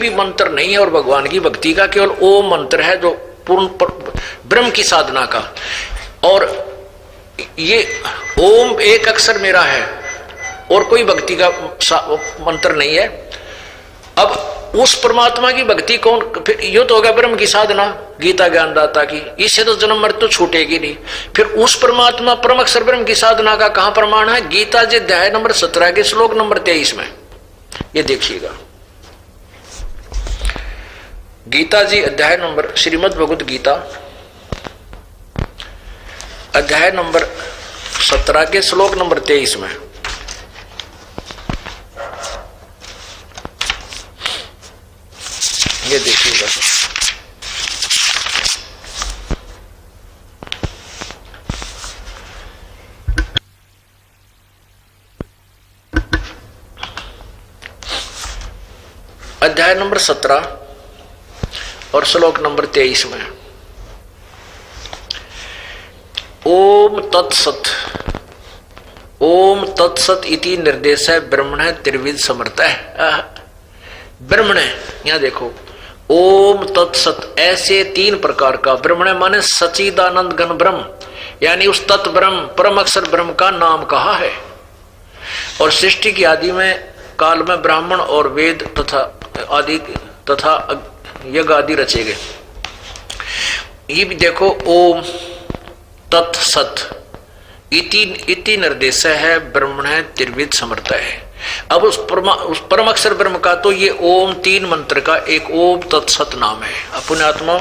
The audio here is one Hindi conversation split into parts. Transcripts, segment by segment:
भी मंत्र नहीं है और भगवान की भक्ति का केवल ओम मंत्र है जो पूर्ण ब्रह्म की साधना का। और ये ओम एक अक्षर मेरा है और कोई भक्ति का मंत्र नहीं है। अब उस परमात्मा की भक्ति कौन, फिर यो तो होगा ब्रह्म की साधना गीता ज्ञानदाता की, इससे तो जन्म मृत्यु तो छूटेगी नहीं। फिर उस परमात्मा परम अक्षर ब्रह्म की साधना का कहां प्रमाण है? गीता जी अध्याय नंबर 17 के श्लोक नंबर 23 में, ये देखिएगा। गीता जी अध्याय नंबर, श्रीमद् भगवद गीता अध्याय नंबर 17 के श्लोक नंबर 23 में, ये देखिएगा। अध्याय नंबर 17 और श्लोक नंबर 23 में, ओम तत्सत, ओम तत्सत इति निर्देश है ब्रह्मण त्रिविध समर्थ है। ब्रह्मण, यहां देखो, ओम तत्सत, ऐसे 3 प्रकार का ब्रह्मण माने सच्चिदानंद घन ब्रह्म, यानी उस तत् ब्रह्म परम अक्षर ब्रह्म का नाम कहा है। और सृष्टि की आदि में काल में ब्राह्मण और वेद तथा आदि तथा यज्ञ आदि रचे गए। ये भी देखो, ओम तत्सत इति निर्देश है ब्रह्मण त्रिविध समर्थ है। अब उस परम अक्षर ब्रह्म का तो ये ओम 3 मंत्र का एक ओम तत्सत नाम है। अपने आत्मा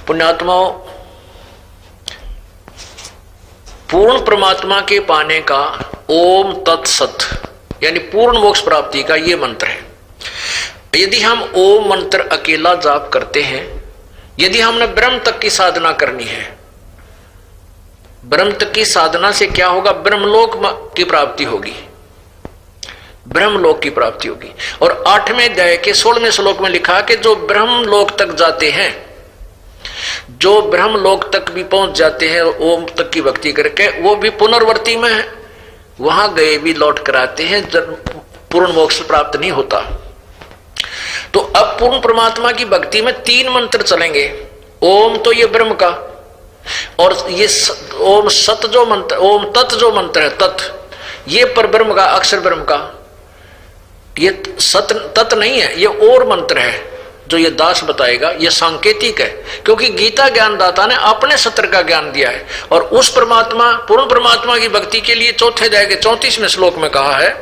पुण्यात्माओं, पूर्ण परमात्मा के पाने का ओम तत्सत यानी पूर्ण मोक्ष प्राप्ति का ये मंत्र है। यदि हम ओम मंत्र अकेला जाप करते हैं, यदि हमने ब्रह्म तक की साधना करनी है, ब्रह्म तक की साधना से क्या होगा? ब्रह्मलोक की प्राप्ति होगी, ब्रह्मलोक की प्राप्ति होगी। और 8वें अध्याय के 16वें श्लोक में लिखा कि जो ब्रह्मलोक तक जाते हैं, जो ब्रह्मलोक तक भी पहुंच जाते हैं ओम तक की भक्ति करके, वो भी पुनर्वर्ती में वहां गए भी लौट कर आते हैं, पूर्ण मोक्ष प्राप्त नहीं होता। तो अब पूर्ण परमात्मा की भक्ति में 3 मंत्र चलेंगे। ओम तो ये ब्रह्म का, और ये ओम सत जो मंत्र, ओम तत् जो मंत्र है, तत् ये पर ब्रह्म का, अक्षर ब्रह्म का, ये सत तत् नहीं है, ये और मंत्र है जो ये दास बताएगा। ये सांकेतिक है, क्योंकि गीता ज्ञानदाता ने अपने सत्र का ज्ञान दिया है। और उस परमात्मा, पूर्ण परमात्मा की भक्ति के लिए 4थे अध्याय के 34वें श्लोक में कहा है,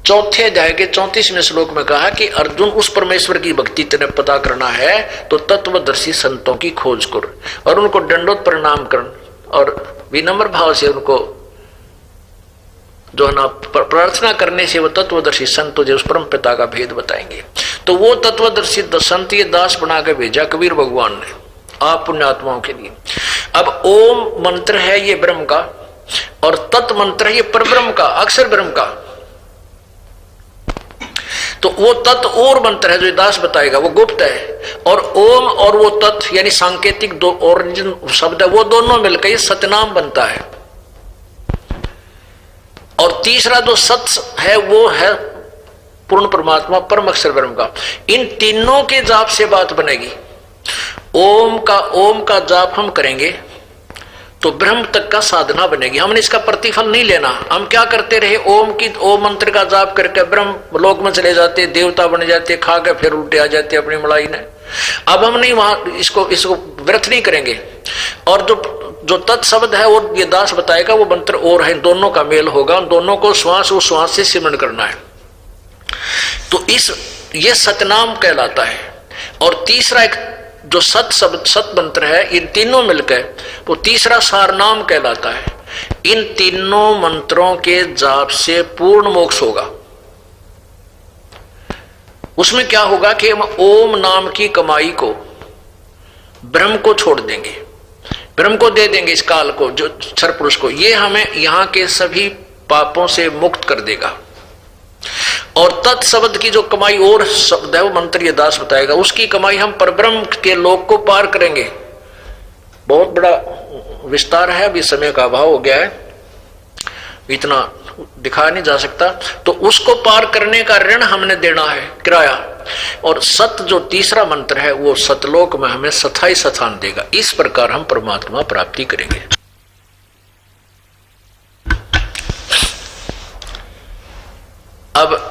चौथे अध्याय के 34वें श्लोक में कहा कि अर्जुन, उस परमेश्वर की भक्ति तेने पता करना है तो तत्वदर्शी संतों की खोज कर और उनको दंडोत प्रणाम कर और विनम्र भाव से उनको जो है ना प्रार्थना करने से वो तत्वदर्शी संत तुझे उस परम पिता का भेद बताएंगे। तो वो तत्वदर्शी संत ये दास बना के भेजा कबीर भगवान ने आप पुण्यात्माओं के लिए। अब ओम मंत्र है ये ब्रह्म का, और तत् मंत्र है ये परब्रह्म का, अक्षर ब्रह्म का। तो वो तत् और मंत्र है जो दास बताएगा, वो गुप्त है। और ओम और वो तत् यानी सांकेतिक दो ओरिजिन शब्द है, वो दोनों मिलकर ये सतनाम बनता है। और तीसरा जो सत है वो है पूर्ण परमात्मा परम अक्षर ब्रह्म का। इन तीनों के जाप से बात बनेगी। ओम का जाप हम करेंगे तो ब्रह्म तक का साधना बनेगी। हमने इसका प्रतिफल नहीं लेना। हम क्या करते रहे, ओम मंत्र का जाप करके ब्रह्म लोक में चले जाते, देवता बन जाते, खा के फिर उल्टे आ जाते अपनी मलाई ने। अब हम नहीं वहां इसको व्यर्थ नहीं करेंगे। और जो तत्शब्द है वो ये दास बताएगा, वो मंत्र और है, दोनों का मेल होगा, दोनों को श्वास और श्वास से सिमरण करना है। तो ये सतनाम कहलाता है। और तीसरा एक जो सत मंत्र है, इन तीनों मिलकर वो तीसरा सारनाम कहलाता है। इन तीनों मंत्रों के जाप से पूर्ण मोक्ष होगा। उसमें क्या होगा कि हम ओम नाम की कमाई को ब्रह्म को छोड़ देंगे, ब्रह्म को दे देंगे, इस काल को, जो क्षर पुरुष को। ये हमें यहाँ के सभी पापों से मुक्त कर देगा। और तत् शब्द की जो कमाई और शब्द है वो मंत्र ये दास बताएगा, उसकी कमाई हम परब्रह्म के लोक को पार करेंगे। बहुत बड़ा विस्तार है, अभी समय का अभाव हो गया है, इतना दिखाया नहीं जा सकता। तो उसको पार करने का ऋण हमने देना है, किराया। और सत जो तीसरा मंत्र है वो सतलोक में हमें स्थायी स्थान देगा। इस प्रकार हम परमात्मा प्राप्ति करेंगे। अब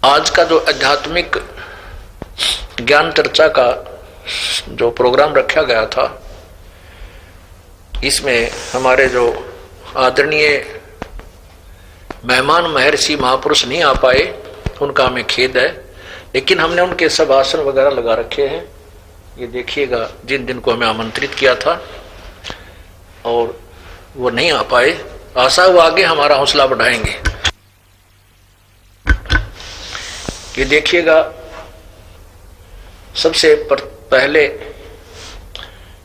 आज का जो आध्यात्मिक ज्ञान चर्चा का जो प्रोग्राम रखा गया था, इसमें हमारे जो आदरणीय मेहमान महर्षि महापुरुष नहीं आ पाए, उनका हमें खेद है, लेकिन हमने उनके सब आसन वगैरह लगा रखे हैं। ये देखिएगा, जिन दिन को हमें आमंत्रित किया था और वो नहीं आ पाए, आशा वो आगे हमारा हौसला बढ़ाएंगे। ये देखिएगा, सबसे पहले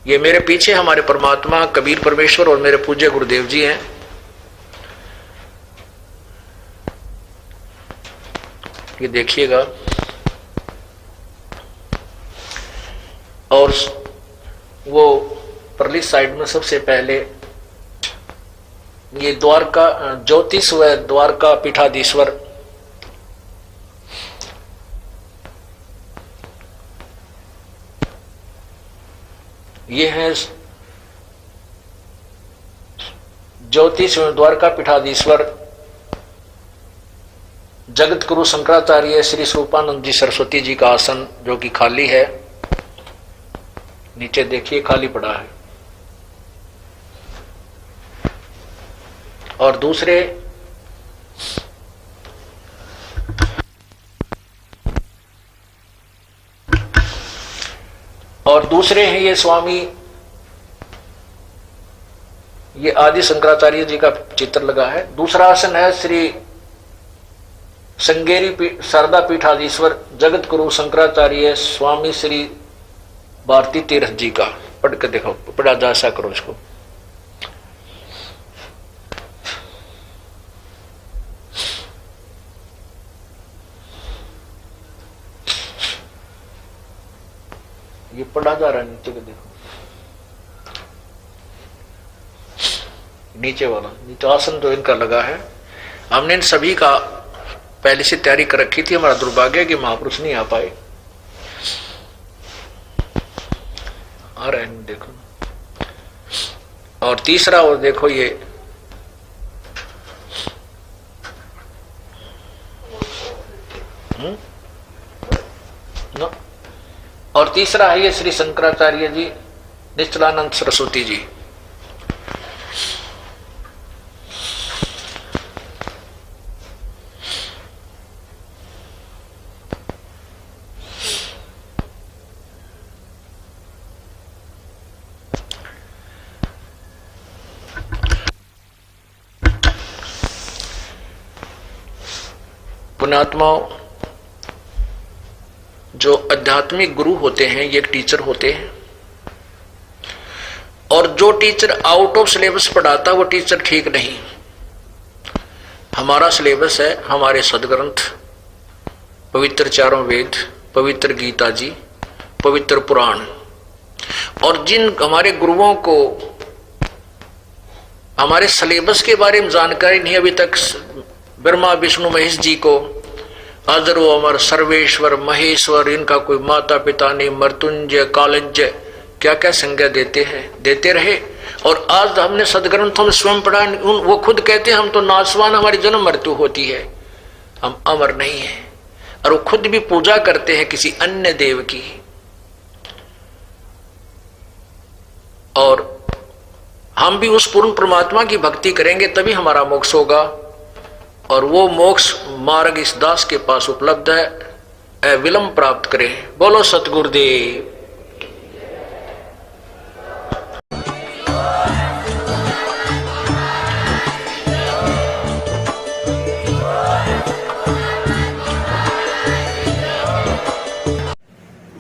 ये मेरे पीछे हमारे परमात्मा कबीर परमेश्वर और मेरे पूज्य गुरुदेव जी हैं। ये देखिएगा, और वो परली साइड में सबसे पहले ये द्वारका ज्योतिष व द्वारका पीठाधीश्वर, ये है ज्योतिष द्वारका पीठाधीश्वर जगत गुरु शंकराचार्य श्री स्वरूपानंद जी सरस्वती जी का आसन, जो कि खाली है। नीचे देखिए, खाली पड़ा है। और दूसरे हैं ये स्वामी, ये आदि शंकराचार्य जी का चित्र लगा है। दूसरा आसन है श्री श्रृंगेरी शारदा पीठाधीश्वर जगत गुरु शंकराचार्य स्वामी श्री भारती तीर्थ जी का। पढ़ के देखो, पढ़ा जा ऐसा करो इसको। ये पढ़ा जा रहा है, नीचे को देखो, नीचे वाला, नीचे आसन जो इनका लगा है। हमने इन सभी का पहले से तैयारी कर रखी थी। हमारा दुर्भाग्य कि महापुरुष नहीं आ पाए। आ रहे हैं, देखो। और तीसरा, और देखो ये ना, और तीसरा है ये श्री शंकराचार्य जी निश्चलानंद सरस्वती जी। पुण्यात्माओं, जो आध्यात्मिक गुरु होते हैं ये एक टीचर होते हैं, और जो टीचर आउट ऑफ सिलेबस पढ़ाता वो टीचर ठीक नहीं। हमारा सिलेबस है हमारे सदग्रंथ, पवित्र चारों वेद, पवित्र गीता जी, पवित्र पुराण। और जिन हमारे गुरुओं को हमारे सिलेबस के बारे में जानकारी नहीं अभी तक, ब्रह्मा विष्णु महेश जी को अजरो अमर सर्वेश्वर महेश्वर, इनका कोई माता पिता नहीं, मृत्युंजय कालज्य, क्या क्या संज्ञा देते रहे। और आज हमने सदग्रंथों में स्वयं पढ़ा, वो खुद कहते हैं हम तो नासवान, हमारी जन्म मृत्यु होती है, हम अमर नहीं है। और वो खुद भी पूजा करते हैं किसी अन्य देव की। और हम भी उस पूर्ण परमात्मा की भक्ति करेंगे तभी हमारा मोक्ष होगा। और वो मोक्ष मार्ग इस दास के पास उपलब्ध है, विलंब प्राप्त करें। बोलो Satgurudev.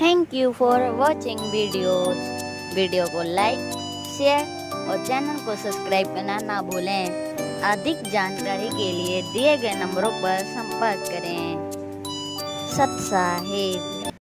Thank you for watching video को लाइक शेयर और चैनल को सब्सक्राइब करना ना भूलें। अधिक जानकारी के लिए दिए गए नंबरों पर संपर्क करें। सत साहिब।